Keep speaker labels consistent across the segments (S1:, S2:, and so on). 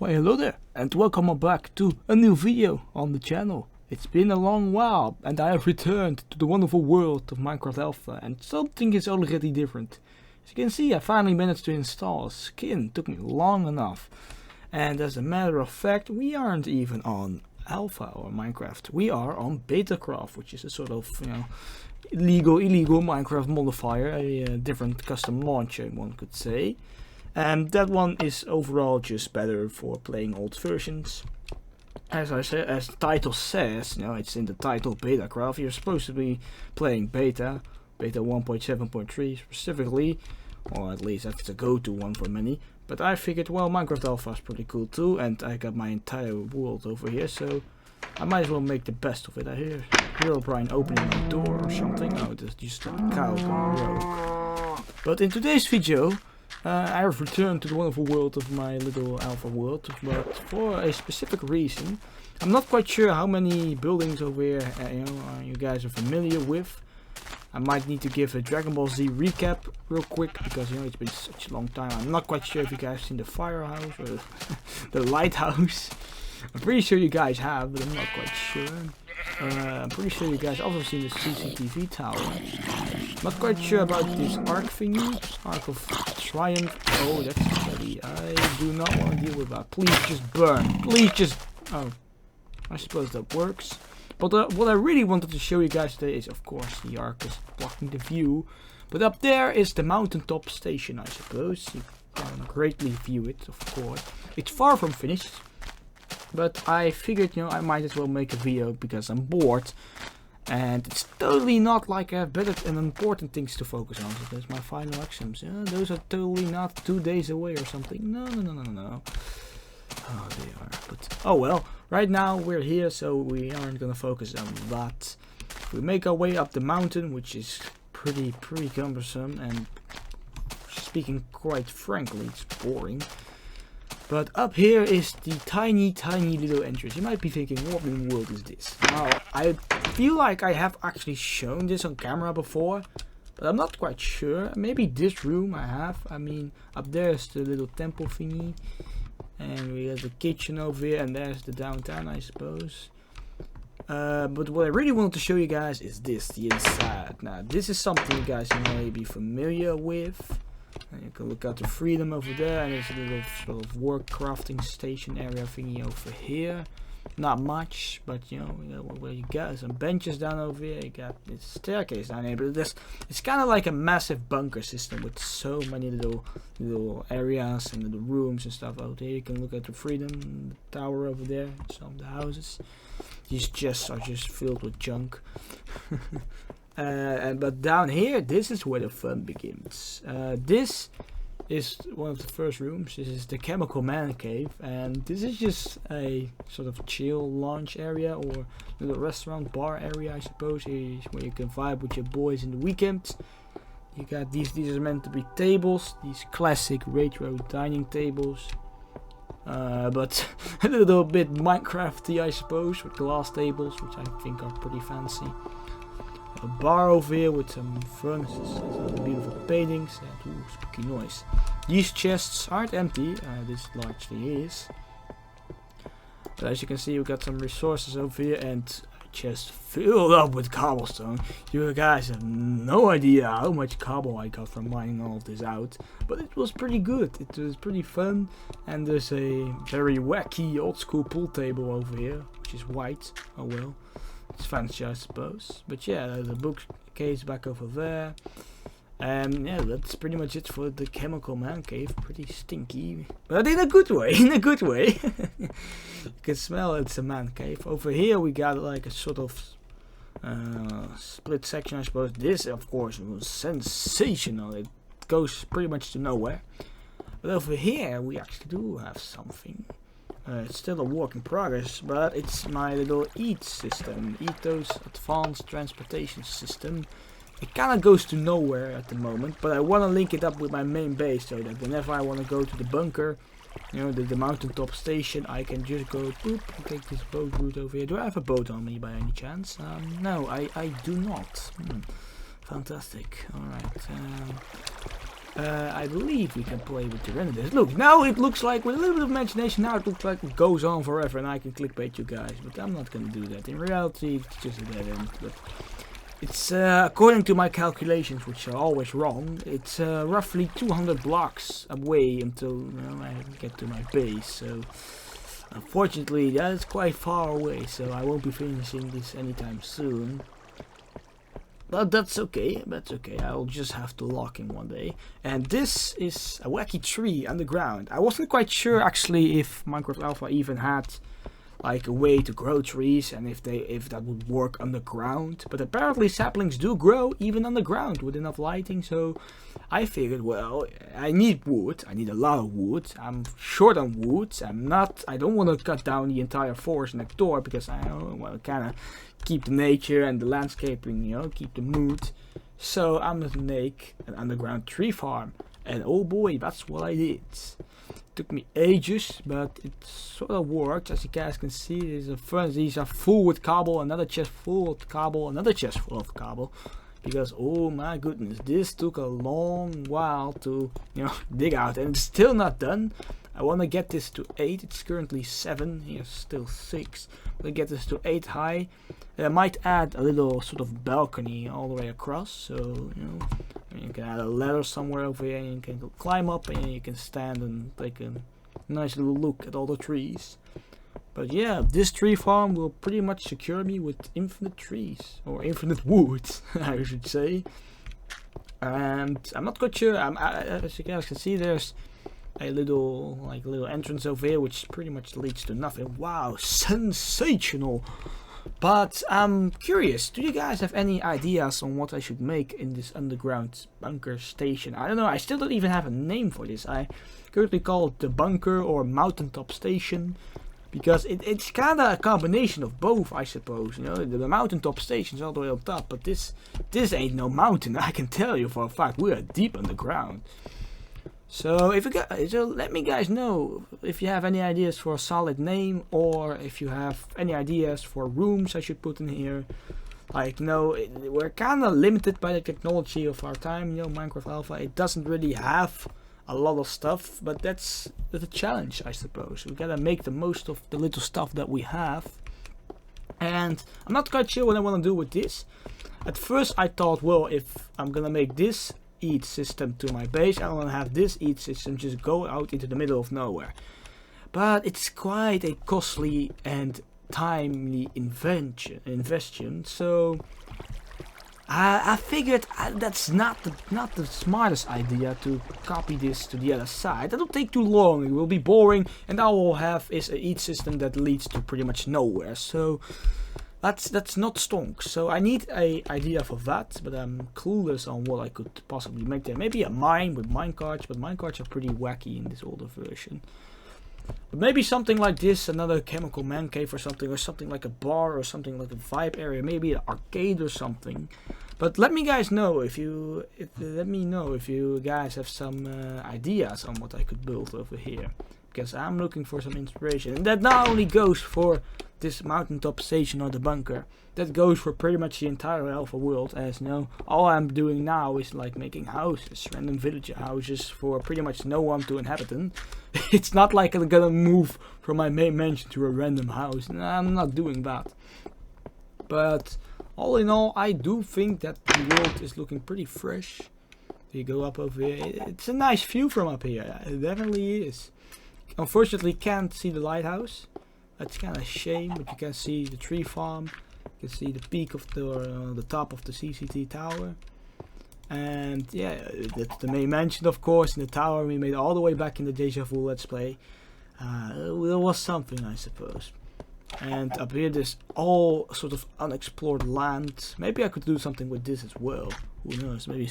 S1: Why hello there and welcome back to a new video on the channel. It's been a long while and I have returned to the wonderful world of Minecraft Alpha, and something is already different. As you can see, I finally managed to install a skin. It took me long enough. And as a matter of fact, we aren't even on Alpha or Minecraft. We are on Betacraft, which is a sort of, illegal Minecraft modifier, a different custom launcher, one could say. And that one is overall just better for playing old versions. As I said, as the title says, it's in the title Betacraft. You're supposed to be playing beta 1.7.3 specifically, or at least that's the go-to one for many. But I figured, well, Minecraft Alpha is pretty cool too, and I got my entire world over here, so I might as well make the best of it. I hear Herobrine opening a door or something. Oh, there's just a cow going rogue. But in today's video, I have returned to the wonderful world of my little alpha world, but for a specific reason. I'm not quite sure how many buildings over here you guys are familiar with. I might need to give a Dragon Ball Z recap real quick because it's been such a long time. I'm not quite sure if you guys have seen the firehouse or the lighthouse. I'm pretty sure you guys have, but I'm not quite sure. I'm pretty sure you guys also seen the CCTV tower. Not quite sure about this arc thingy, Arc of Triumph. Oh, that's heavy. I do not want to deal with that. Please just burn. Please just. Oh, I suppose that works. But what I really wanted to show you guys today is, of course, the arc is blocking the view. But up there is the mountaintop station, I suppose. You can greatly view it, of course. It's far from finished. But I figured, I might as well make a video because I'm bored. And it's totally not like I have better and important things to focus on. So there's my final exams. Those are totally not 2 days away or something. No. Oh, they are. But oh well. Right now we're here, so we aren't gonna focus on that. We make our way up the mountain, which is pretty cumbersome, and speaking quite frankly, it's boring. But up here is the tiny little entrance. You might be thinking, what in the world is this? Now, I feel like I have actually shown this on camera before, but I'm not quite sure. Maybe this room I have. I mean, up there is the little temple thingy. And we have the kitchen over here, and there's the downtown, I suppose. But what I really wanted to show you guys is this, the inside. Now, this is something you guys may be familiar with. And you can look out the Freedom over there, and there's a little sort of work crafting station area thingy over here. Not much, but where you got some benches down over here, you got this staircase down here, but it's kind of like a massive bunker system with so many little areas and little rooms and stuff out there. You can look at the Freedom Tower over there, some of the houses. These chests are just filled with junk. But down here, this is where the fun begins. This is one of the first rooms. This is the Chemical Man Cave, and this is just a sort of chill lounge area or little restaurant bar area, I suppose. Is where you can vibe with your boys in the weekend. You got these are meant to be tables, these classic retro dining tables, but a little bit Minecrafty, I suppose, with glass tables, which I think are pretty fancy. A bar over here with some furnaces, some beautiful paintings, and ooh, spooky noise. These chests aren't empty, this largely is. But as you can see, we got some resources over here and a chest filled up with cobblestone. You guys have no idea how much cobble I got from mining all of this out, but it was pretty good. It was pretty fun, and there's a very wacky old school pool table over here, which is white. Oh well. It's fancy, I suppose. But yeah, the bookcase back over there. And yeah, that's pretty much it for the Chemical Man Cave. Pretty stinky, but in a good way. In a good way. You can smell it's a man cave. Over here we got like a sort of split section, I suppose. This, of course, was sensational. It goes pretty much to nowhere. But over here we actually do have something. It's still a work in progress, but it's my little EAT system, Ethos Advanced Transportation System. It kind of goes to nowhere at the moment, but I want to link it up with my main base so that whenever I want to go to the bunker, the mountaintop station, I can just go boop and take this boat route over here. Do I have a boat on me by any chance? No, I do not. Fantastic. Alright. I believe we can play with the renders. Look, now it looks like, with a little bit of imagination, now it looks like it goes on forever and I can clickbait you guys. But I'm not gonna do that. In reality, it's just a dead end. But it's, according to my calculations, which are always wrong, it's roughly 200 blocks away until, well, I get to my base. So, unfortunately, that is quite far away. So I won't be finishing this anytime soon. But that's okay, I'll just have to lock in one day. And this is a wacky tree underground. I wasn't quite sure actually if Minecraft Alpha even had like a way to grow trees and if that would work underground. But apparently saplings do grow even underground with enough lighting, so I figured, well, I need wood. I need a lot of wood. I'm short on wood. I don't want to cut down the entire forest next door because I kind of keep the nature and the landscaping, you know, keep the mood. So I'm gonna make an underground tree farm. And oh boy, that's what I did. Took me ages, but it sort of worked. As you guys can see, these are full with cobble, another chest full of cobble, another chest full of cobble. Because oh my goodness, this took a long while to, you know, dig out, and it's still not done. I want to get this to 8. It's currently 7. Here's still 6. I'm gonna get this to 8 high. I might add a little sort of balcony all the way across, so you know, you can add a ladder somewhere over here, and you can climb up and you can stand and take a nice little look at all the trees. But yeah, this tree farm will pretty much secure me with infinite trees, or infinite woods, I should say. And I'm not quite sure. As you guys can see, there's a little entrance over here, which pretty much leads to nothing. Wow, sensational! But I'm curious, do you guys have any ideas on what I should make in this underground bunker station? I don't know, I still don't even have a name for this. I currently call it the bunker or mountaintop station, because it's kind of a combination of both, I suppose. You know, the mountaintop station's all the way up top, but this ain't no mountain. I can tell you for a fact, we are deep underground. So let me guys know if you have any ideas for a solid name, or if you have any ideas for rooms I should put in here. Like, you know, we're kind of limited by the technology of our time. You know, Minecraft Alpha, it doesn't really have a lot of stuff, but that's the challenge, I suppose. We gotta make the most of the little stuff that we have. And I'm not quite sure what I want to do with this. At first I thought, well, if I'm gonna make this eat system to my base, I want to have this eat system just go out into the middle of nowhere. But it's quite a costly and timely investment, so I figured that's not the smartest idea to copy this to the other side. That'll take too long, it will be boring, and all we'll have is a eat system that leads to pretty much nowhere. So that's not stonk. So I need a idea for that, but I'm clueless on what I could possibly make there. Maybe a mine with minecarts, but minecarts are pretty wacky in this older version. But maybe something like this, another chemical man cave or something like a bar or something like a vibe area, maybe an arcade or something. But let me guys know if you guys have some ideas on what I could build over here, because I'm looking for some inspiration. And that not only goes for this mountaintop station or the bunker, that goes for pretty much the entire Alpha world. As you know, all I'm doing now is like making houses, random villager houses for pretty much no one to inhabit them. It's not like I'm gonna move from my main mansion to a random house. No, I'm not doing that. But all in all, I do think that the world is looking pretty fresh. You go up over here, it's a nice view from up here. It definitely is. Unfortunately, can't see the lighthouse. That's kind of a shame, but you can see the tree farm. You can see the peak of the top of the CCT tower. And yeah, that's the main mansion, of course, in the tower we made all the way back in the Deja Vu Let's Play. It was something, I suppose. And up here there's all sort of unexplored land. Maybe I could do something with this as well. Who knows, maybe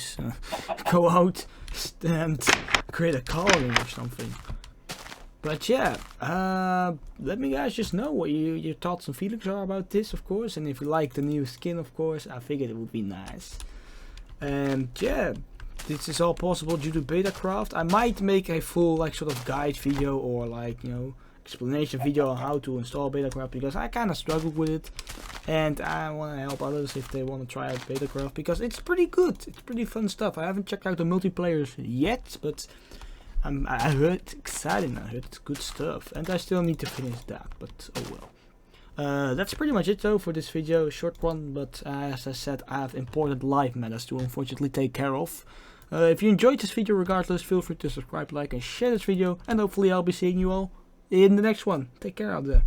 S1: go out and create a colony or something. But yeah, let me guys just know what your thoughts and feelings are about this, of course. And if you like the new skin, of course, I figured it would be nice. And yeah, this is all possible due to Betacraft. I might make a full like sort of guide video, or like, you know, explanation video on how to install Betacraft, because I kind of struggled with it, and I want to help others if they want to try out Betacraft, because it's pretty good. It's pretty fun stuff. I haven't checked out the multiplayer yet, but I heard it's exciting. I heard it's good stuff, and I still need to finish that, but oh well. That's pretty much it though for this video, a short one, but as I said, I have important life matters to unfortunately take care of. If you enjoyed this video regardless, feel free to subscribe, like and share this video, and hopefully I'll be seeing you all in the next one. Take care out there.